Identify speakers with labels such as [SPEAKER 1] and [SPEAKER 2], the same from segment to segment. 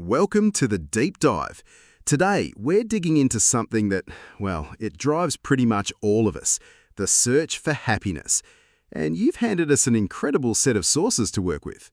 [SPEAKER 1] Welcome to the Deep Dive. Today, we're digging into something that, well, it drives pretty much all of us, the search for happiness. And you've handed us an incredible set of sources to work with.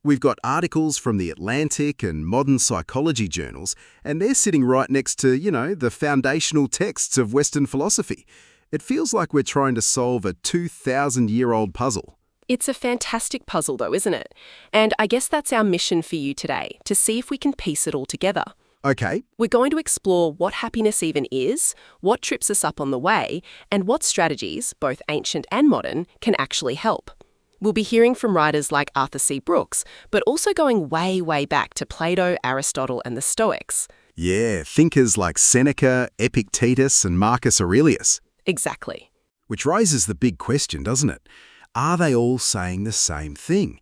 [SPEAKER 1] We've got articles from The Atlantic and modern psychology journals, and they're sitting right next to, the foundational texts of Western philosophy. It feels like we're trying to solve a 2,000-year-old puzzle.
[SPEAKER 2] It's a fantastic puzzle though, isn't it? And I guess that's our mission for you today, to see if we can piece it all together.
[SPEAKER 1] Okay,
[SPEAKER 2] We're going to explore what happiness even is, what trips us up on the way, and what strategies, both ancient and modern, can actually help. We'll be hearing from writers like Arthur C. Brooks, but also going way, way back to Plato, Aristotle, and the Stoics.
[SPEAKER 1] yeah, thinkers like Seneca, Epictetus, and Marcus Aurelius.
[SPEAKER 2] Exactly.
[SPEAKER 1] Which raises the big question, doesn't it? Are they all saying the same thing?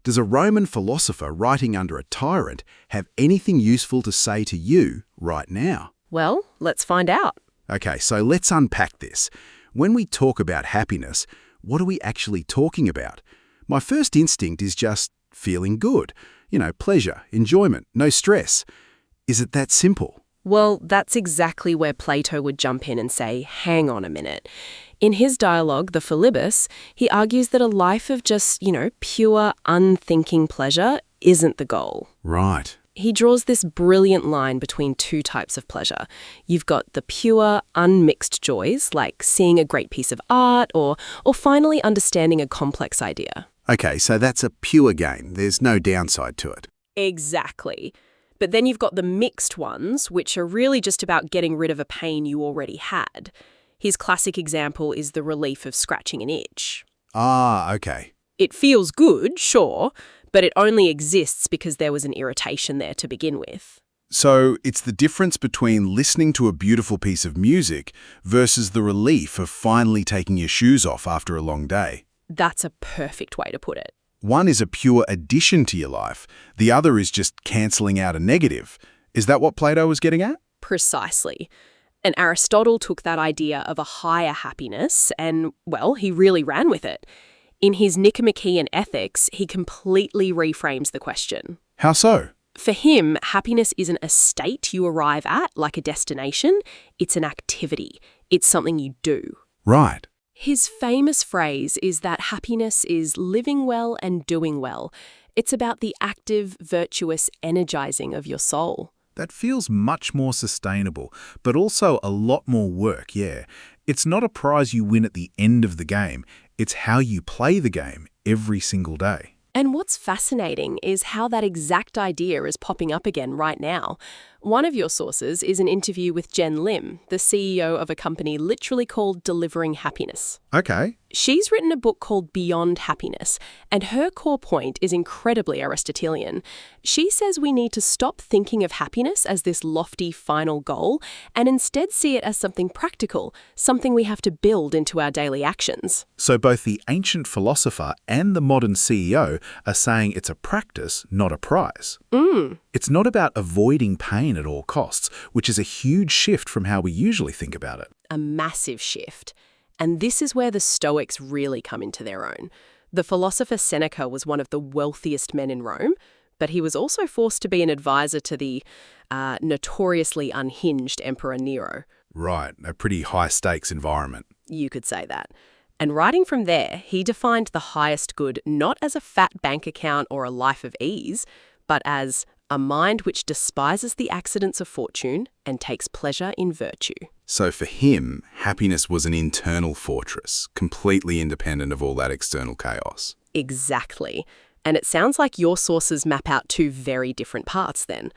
[SPEAKER 1] Does a Roman philosopher writing under a tyrant have anything useful to say to you right now?
[SPEAKER 2] Well, let's find out.
[SPEAKER 1] Okay, so let's unpack this. When we talk about happiness, what are we actually talking about? My first instinct is just feeling good. Pleasure, enjoyment, no stress. Is it that simple?
[SPEAKER 2] Well, that's exactly where Plato would jump in and say, hang on a minute. In his dialogue, The Philebus, he argues that a life of just, pure, unthinking pleasure isn't the goal.
[SPEAKER 1] Right.
[SPEAKER 2] He draws this brilliant line between two types of pleasure. You've got the pure, unmixed joys, like seeing a great piece of art or finally understanding a complex idea.
[SPEAKER 1] Okay, so that's a pure game. There's no downside to it.
[SPEAKER 2] Exactly. But then you've got the mixed ones, which are really just about getting rid of a pain you already had. His classic example is the relief of scratching an itch.
[SPEAKER 1] Ah, okay.
[SPEAKER 2] It feels good, sure, but it only exists because there was an irritation there to begin with.
[SPEAKER 1] So it's the difference between listening to a beautiful piece of music versus the relief of finally taking your shoes off after a long day.
[SPEAKER 2] That's a perfect way to put it.
[SPEAKER 1] One is a pure addition to your life. The other is just cancelling out a negative. Is that what Plato was getting at?
[SPEAKER 2] Precisely. And Aristotle took that idea of a higher happiness and, well, he really ran with it. In his Nicomachean Ethics, he completely reframes the question.
[SPEAKER 1] How so?
[SPEAKER 2] For him, happiness isn't a state you arrive at, like a destination. It's an activity. It's something you do.
[SPEAKER 1] Right.
[SPEAKER 2] His famous phrase is that happiness is living well and doing well. It's about the active, virtuous energizing of your soul.
[SPEAKER 3] That feels much more sustainable, but also a lot more work, yeah. It's not a prize you win at the end of the game. It's how you play the game every single day.
[SPEAKER 2] And what's fascinating is how that exact idea is popping up again right now. One of your sources is an interview with Jen Lim, the CEO of a company literally called Delivering Happiness.
[SPEAKER 1] Okay.
[SPEAKER 2] She's written a book called Beyond Happiness, and her core point is incredibly Aristotelian. She says we need to stop thinking of happiness as this lofty final goal and instead see it as something practical, something we have to build into our daily actions.
[SPEAKER 3] So both the ancient philosopher and the modern CEO are saying it's a practice, not a prize. It's not about avoiding pain at all costs, which is a huge shift from how we usually think about it.
[SPEAKER 2] A massive shift. And this is where the Stoics really come into their own. The philosopher Seneca was one of the wealthiest men in Rome, but he was also forced to be an advisor to the notoriously unhinged Emperor Nero.
[SPEAKER 3] Right, a pretty high-stakes environment.
[SPEAKER 2] You could say that. And writing from there, he defined the highest good not as a fat bank account or a life of ease, but as a mind which despises the accidents of fortune and takes pleasure in virtue.
[SPEAKER 1] So for him, happiness was an internal fortress, completely independent of all that external chaos.
[SPEAKER 2] Exactly. And it sounds like your sources map out two very different paths then.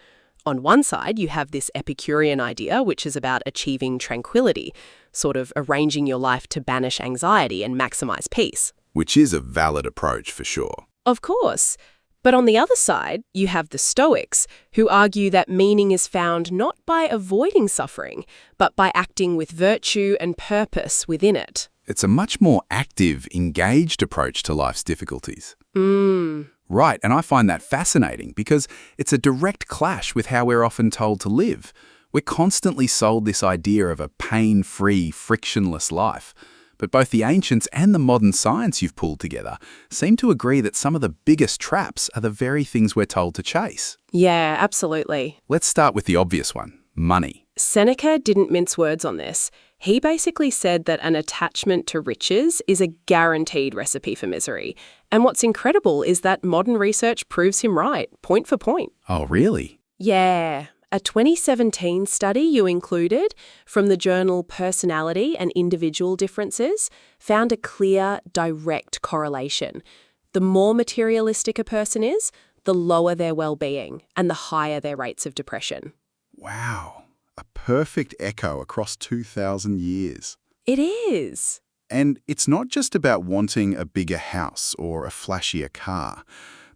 [SPEAKER 2] On one side, you have this Epicurean idea, which is about achieving tranquility, sort of arranging your life to banish anxiety and maximize peace.
[SPEAKER 1] Which is a valid approach for sure.
[SPEAKER 2] Of course. But on the other side, you have the Stoics, who argue that meaning is found not by avoiding suffering, but by acting with virtue and purpose within it.
[SPEAKER 1] It's a much more active, engaged approach to life's difficulties. Right, and I find that fascinating because it's a direct clash with how we're often told to live. We're constantly sold this idea of a pain-free, frictionless life.
[SPEAKER 3] But both the ancients and the modern science you've pulled together seem to agree that some of the biggest traps are the very things we're told to chase.
[SPEAKER 2] Yeah, absolutely.
[SPEAKER 3] Let's start with the obvious one, money.
[SPEAKER 2] Seneca didn't mince words on this. He basically said that an attachment to riches is a guaranteed recipe for misery. And what's incredible is that modern research proves him right, point for point.
[SPEAKER 3] Oh, really?
[SPEAKER 2] Yeah. A 2017 study you included from the journal Personality and Individual Differences found a clear, direct correlation. The more materialistic a person is, the lower their well-being and the higher their rates of depression.
[SPEAKER 1] Wow, a perfect echo across 2,000 years.
[SPEAKER 2] It is.
[SPEAKER 1] And it's not just about wanting a bigger house or a flashier car.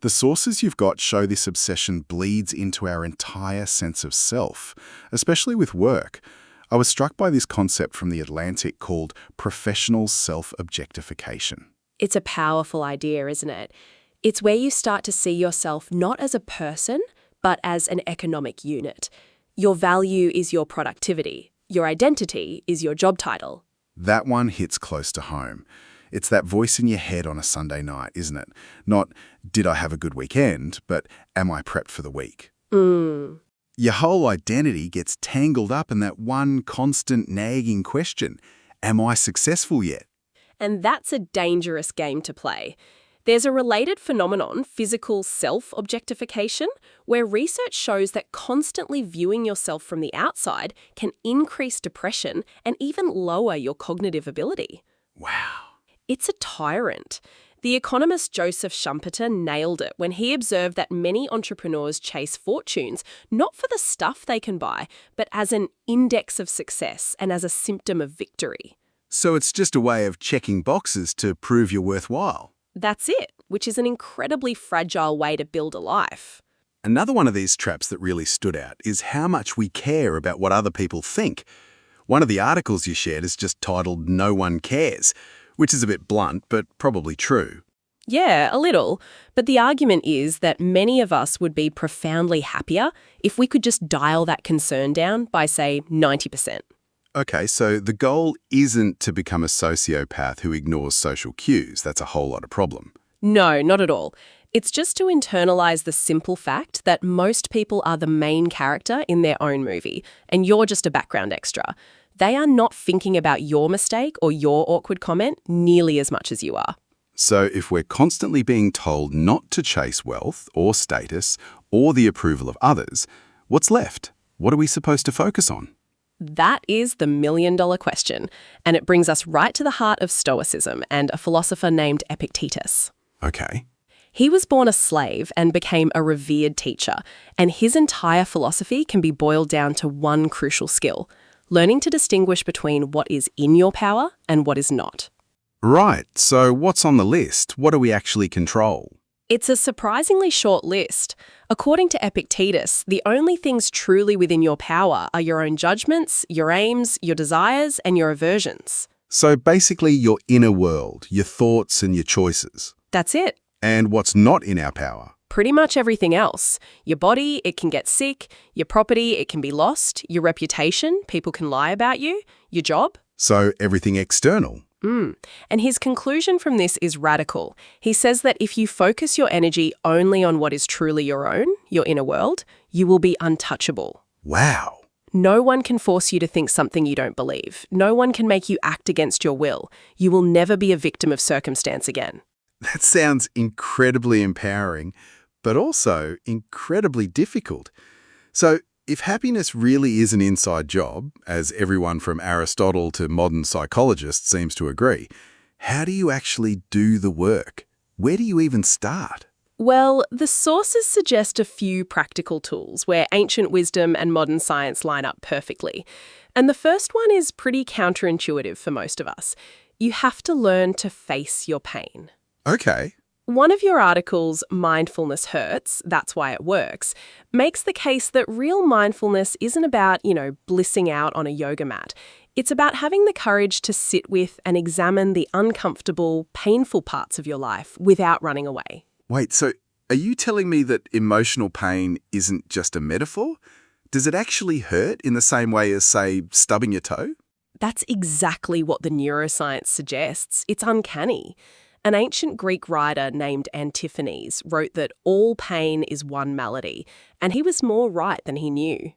[SPEAKER 1] The sources you've got show this obsession bleeds into our entire sense of self, especially with work. I was struck by this concept from The Atlantic called professional self-objectification.
[SPEAKER 2] It's a powerful idea, isn't it? It's where you start to see yourself not as a person, but as an economic unit. Your value is your productivity. Your identity is your job title.
[SPEAKER 1] That one hits close to home. It's that voice in your head on a Sunday night, isn't it? Not, did I have a good weekend, but am I prepped for the week? Your whole identity gets tangled up in that one constant nagging question, am I successful yet?
[SPEAKER 2] And that's a dangerous game to play. There's a related phenomenon, physical self-objectification, where research shows that constantly viewing yourself from the outside can increase depression and even lower your cognitive ability.
[SPEAKER 1] Wow.
[SPEAKER 2] It's a tyrant. The economist Joseph Schumpeter nailed it when he observed that many entrepreneurs chase fortunes not for the stuff they can buy, but as an index of success and as a symptom of victory.
[SPEAKER 1] So it's just a way of checking boxes to prove you're worthwhile.
[SPEAKER 2] That's it, which is an incredibly fragile way to build a life.
[SPEAKER 1] Another one of these traps that really stood out is how much we care about what other people think. One of the articles you shared is just titled "No One Cares," which is a bit blunt, but probably true.
[SPEAKER 2] Yeah, a little. But the argument is that many of us would be profoundly happier if we could just dial that concern down by, say, 90%.
[SPEAKER 1] Okay, so the goal isn't to become a sociopath who ignores social cues. That's a whole lot of problem.
[SPEAKER 2] No, not at all. It's just to internalize the simple fact that most people are the main character in their own movie, and you're just a background extra. They are not thinking about your mistake or your awkward comment nearly as much as you are.
[SPEAKER 1] So if we're constantly being told not to chase wealth or status or the approval of others, what's left? What are we supposed to focus on?
[SPEAKER 2] That is the million-dollar question, and it brings us right to the heart of Stoicism and a philosopher named Epictetus.
[SPEAKER 1] Okay.
[SPEAKER 2] He was born a slave and became a revered teacher, and his entire philosophy can be boiled down to one crucial skill: learning to distinguish between what is in your power and what is not.
[SPEAKER 1] Right, so what's on the list? What do we actually control?
[SPEAKER 2] It's a surprisingly short list. According to Epictetus, the only things truly within your power are your own judgments, your aims, your desires, and your aversions.
[SPEAKER 1] So basically your inner world, your thoughts and your choices.
[SPEAKER 2] That's it.
[SPEAKER 1] And what's not in our power?
[SPEAKER 2] Pretty much everything else. Your body, it can get sick. Your property, it can be lost. Your reputation, people can lie about you. Your job.
[SPEAKER 1] So everything external.
[SPEAKER 2] And his conclusion from this is radical. He says that if you focus your energy only on what is truly your own, your inner world, you will be untouchable.
[SPEAKER 1] Wow.
[SPEAKER 2] No one can force you to think something you don't believe. No one can make you act against your will. You will never be a victim of circumstance again.
[SPEAKER 1] That sounds incredibly empowering, but also incredibly difficult. So if happiness really is an inside job, as everyone from Aristotle to modern psychologists seems to agree, how do you actually do the work? Where do you even start?
[SPEAKER 2] Well, the sources suggest a few practical tools where ancient wisdom and modern science line up perfectly. And the first one is pretty counterintuitive for most of us. You have to learn to face your pain.
[SPEAKER 1] Okay.
[SPEAKER 2] One of your articles, Mindfulness Hurts, That's Why It Works, makes the case that real mindfulness isn't about, blissing out on a yoga mat. It's about having the courage to sit with and examine the uncomfortable, painful parts of your life without running away.
[SPEAKER 1] Wait, so are you telling me that emotional pain isn't just a metaphor? Does it actually hurt in the same way as, say, stubbing your toe?
[SPEAKER 2] That's exactly what the neuroscience suggests. It's uncanny. An ancient Greek writer named Antiphanes wrote that all pain is one malady, and he was more right than he knew.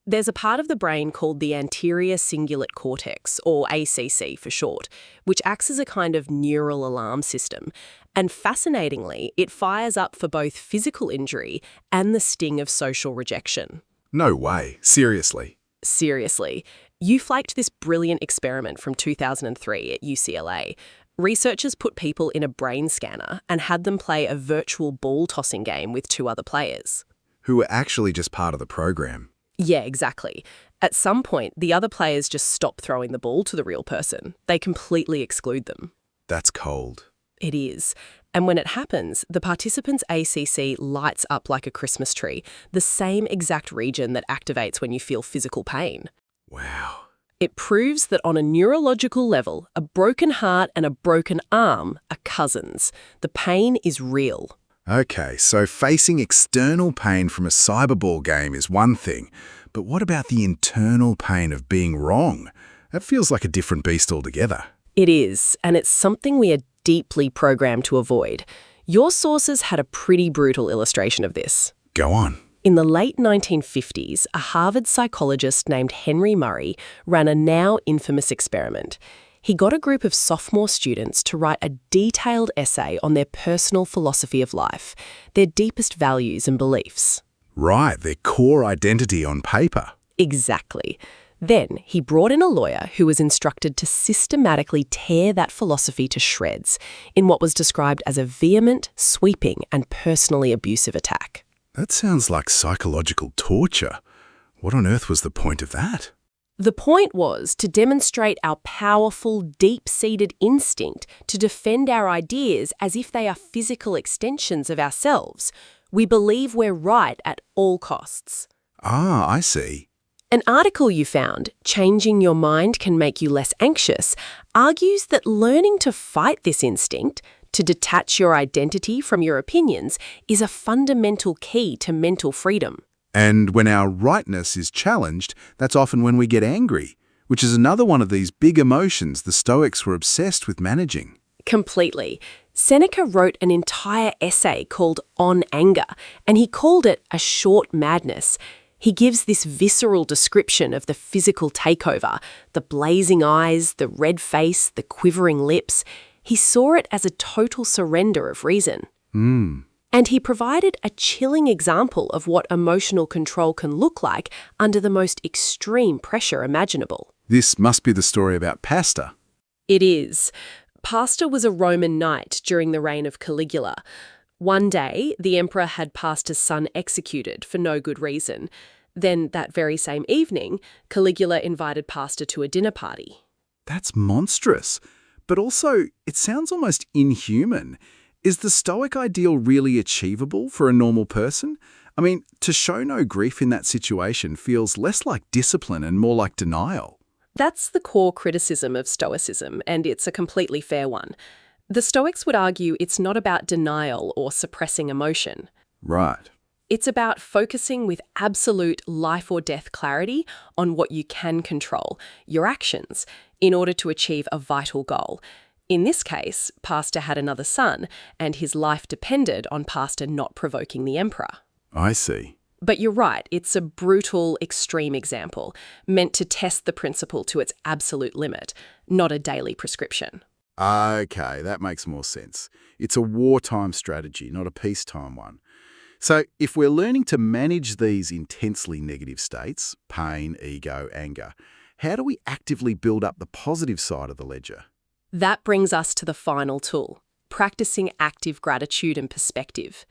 [SPEAKER 2] There's a part of the brain called the anterior cingulate cortex, or ACC for short, which acts as a kind of neural alarm system. And fascinatingly, it fires up for both physical injury and the sting of social rejection.
[SPEAKER 1] No way. Seriously.
[SPEAKER 2] Seriously. You flaked this brilliant experiment from 2003 at UCLA. Researchers put people in a brain scanner and had them play a virtual ball tossing game with two other players.
[SPEAKER 1] Who were actually just part of the program.
[SPEAKER 2] Yeah, exactly. At some point, the other players just stop throwing the ball to the real person. They completely exclude them.
[SPEAKER 1] That's cold.
[SPEAKER 2] It is. And when it happens, the participants' ACC lights up like a Christmas tree, the same exact region that activates when you feel physical pain.
[SPEAKER 1] Wow.
[SPEAKER 2] It proves that on a neurological level, a broken heart and a broken arm are cousins. The pain is real.
[SPEAKER 1] Okay, so facing external pain from a cyberball game is one thing, but what about the internal pain of being wrong? That feels like a different beast altogether.
[SPEAKER 2] It is, and it's something we are deeply programmed to avoid. Your sources had a pretty brutal illustration of this.
[SPEAKER 1] Go on.
[SPEAKER 2] In the late 1950s, a Harvard psychologist named Henry Murray ran a now infamous experiment. He got a group of sophomore students to write a detailed essay on their personal philosophy of life, their deepest values and beliefs.
[SPEAKER 1] Right, their core identity on paper.
[SPEAKER 2] Exactly. Then he brought in a lawyer who was instructed to systematically tear that philosophy to shreds in what was described as a vehement, sweeping, and personally abusive attack.
[SPEAKER 1] That sounds like psychological torture. What on earth was the point of that?
[SPEAKER 2] The point was to demonstrate our powerful, deep-seated instinct to defend our ideas as if they are physical extensions of ourselves. We believe we're right at all costs.
[SPEAKER 1] Ah, I see.
[SPEAKER 2] An article you found, Changing Your Mind Can Make You Less Anxious, argues that learning to fight this instinct, to detach your identity from your opinions, is a fundamental key to mental freedom.
[SPEAKER 1] And when our rightness is challenged, that's often when we get angry, which is another one of these big emotions the Stoics were obsessed with managing.
[SPEAKER 2] Completely. Seneca wrote an entire essay called On Anger, and he called it a short madness. He gives this visceral description of the physical takeover, the blazing eyes, the red face, the quivering lips. He saw it as a total surrender of reason. And he provided a chilling example of what emotional control can look like under the most extreme pressure imaginable.
[SPEAKER 1] This must be the story about Pasta.
[SPEAKER 2] It is. Pasta was a Roman knight during the reign of Caligula. One day, the emperor had Pasta's son executed for no good reason. Then, that very same evening, Caligula invited Pasta to a dinner party.
[SPEAKER 1] That's monstrous. But also, it sounds almost inhuman. Is the Stoic ideal really achievable for a normal person? I mean, to show no grief in that situation feels less like discipline and more like denial.
[SPEAKER 2] That's the core criticism of Stoicism, and it's a completely fair one. The Stoics would argue it's not about denial or suppressing emotion.
[SPEAKER 1] Right.
[SPEAKER 2] It's about focusing with absolute life or death clarity on what you can control, your actions, in order to achieve a vital goal. In this case, Pasta had another son, and his life depended on Pasta not provoking the emperor.
[SPEAKER 1] I see.
[SPEAKER 2] But you're right, it's a brutal, extreme example, meant to test the principle to its absolute limit, not a daily prescription.
[SPEAKER 1] Okay, that makes more sense. It's a wartime strategy, not a peacetime one. So if we're learning to manage these intensely negative states, pain, ego, anger, how do we actively build up the positive side of the ledger?
[SPEAKER 2] That brings us to the final tool, practicing active gratitude and perspective.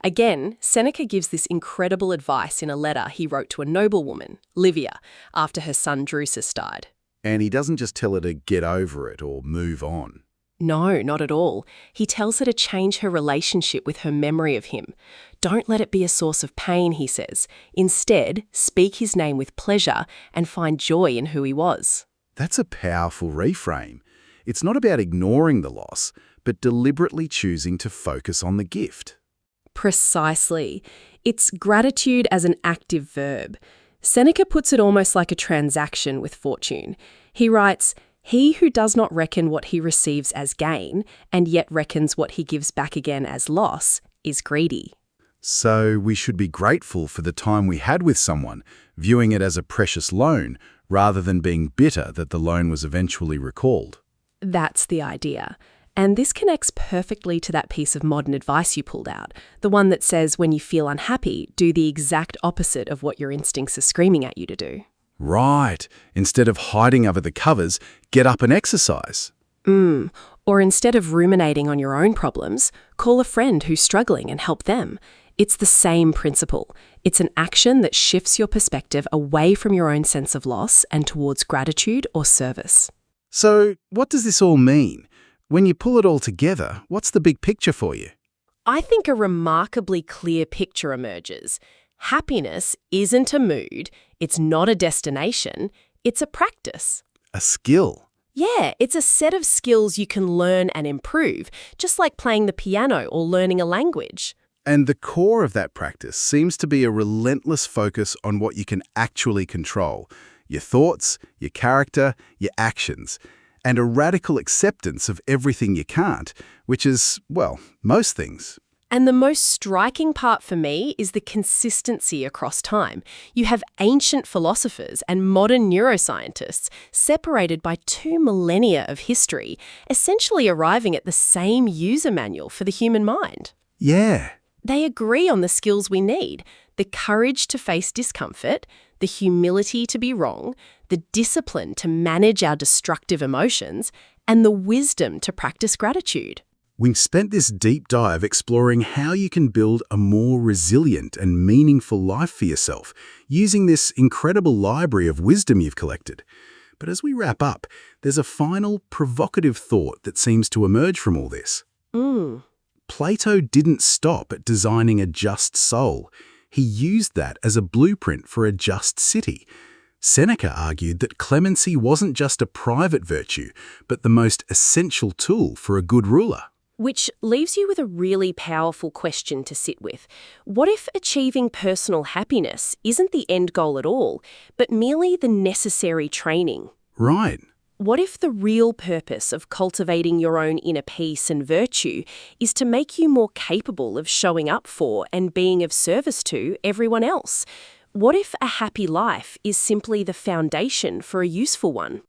[SPEAKER 2] Again, Seneca gives this incredible advice in a letter he wrote to a noblewoman, Livia, after her son Drusus died.
[SPEAKER 1] And he doesn't just tell her to get over it or move on.
[SPEAKER 2] No, not at all. He tells her to change her relationship with her memory of him. Don't let it be a source of pain, he says. Instead, speak his name with pleasure and find joy in who he was.
[SPEAKER 1] That's a powerful reframe. It's not about ignoring the loss, but deliberately choosing to focus on the gift.
[SPEAKER 2] Precisely. It's gratitude as an active verb. Seneca puts it almost like a transaction with fortune. He writes, "He who does not reckon what he receives as gain, and yet reckons what he gives back again as loss, is greedy."
[SPEAKER 3] So we should be grateful for the time we had with someone, viewing it as a precious loan, rather than being bitter that the loan was eventually recalled.
[SPEAKER 2] That's the idea. And this connects perfectly to that piece of modern advice you pulled out, the one that says when you feel unhappy, do the exact opposite of what your instincts are screaming at you to do.
[SPEAKER 3] Right. Instead of hiding under the covers, get up and exercise.
[SPEAKER 2] Or instead of ruminating on your own problems, call a friend who's struggling and help them. It's the same principle. It's an action that shifts your perspective away from your own sense of loss and towards gratitude or service.
[SPEAKER 3] So what does this all mean? When you pull it all together, what's the big picture for you?
[SPEAKER 2] I think a remarkably clear picture emerges. Happiness isn't a mood, it's not a destination, it's a practice.
[SPEAKER 3] A skill.
[SPEAKER 2] Yeah, it's a set of skills you can learn and improve, just like playing the piano or learning a language.
[SPEAKER 3] And the core of that practice seems to be a relentless focus on what you can actually control. Your thoughts, your character, your actions. And a radical acceptance of everything you can't, which is, well, most things.
[SPEAKER 2] And the most striking part for me is the consistency across time. You have ancient philosophers and modern neuroscientists separated by 2 millennia of history, essentially arriving at the same user manual for the human mind.
[SPEAKER 3] Yeah.
[SPEAKER 2] They agree on the skills we need: the courage to face discomfort, the humility to be wrong, the discipline to manage our destructive emotions, and the wisdom to practice gratitude.
[SPEAKER 3] We've spent this deep dive exploring how you can build a more resilient and meaningful life for yourself using this incredible library of wisdom you've collected. But as we wrap up, there's a final provocative thought that seems to emerge from all this. Plato didn't stop at designing a just soul. He used that as a blueprint for a just city. Seneca argued that clemency wasn't just a private virtue, but the most essential tool for a good ruler.
[SPEAKER 2] Which leaves you with a really powerful question to sit with. What if achieving personal happiness isn't the end goal at all, but merely the necessary training?
[SPEAKER 3] Right.
[SPEAKER 2] What if the real purpose of cultivating your own inner peace and virtue is to make you more capable of showing up for and being of service to everyone else? What if a happy life is simply the foundation for a useful one?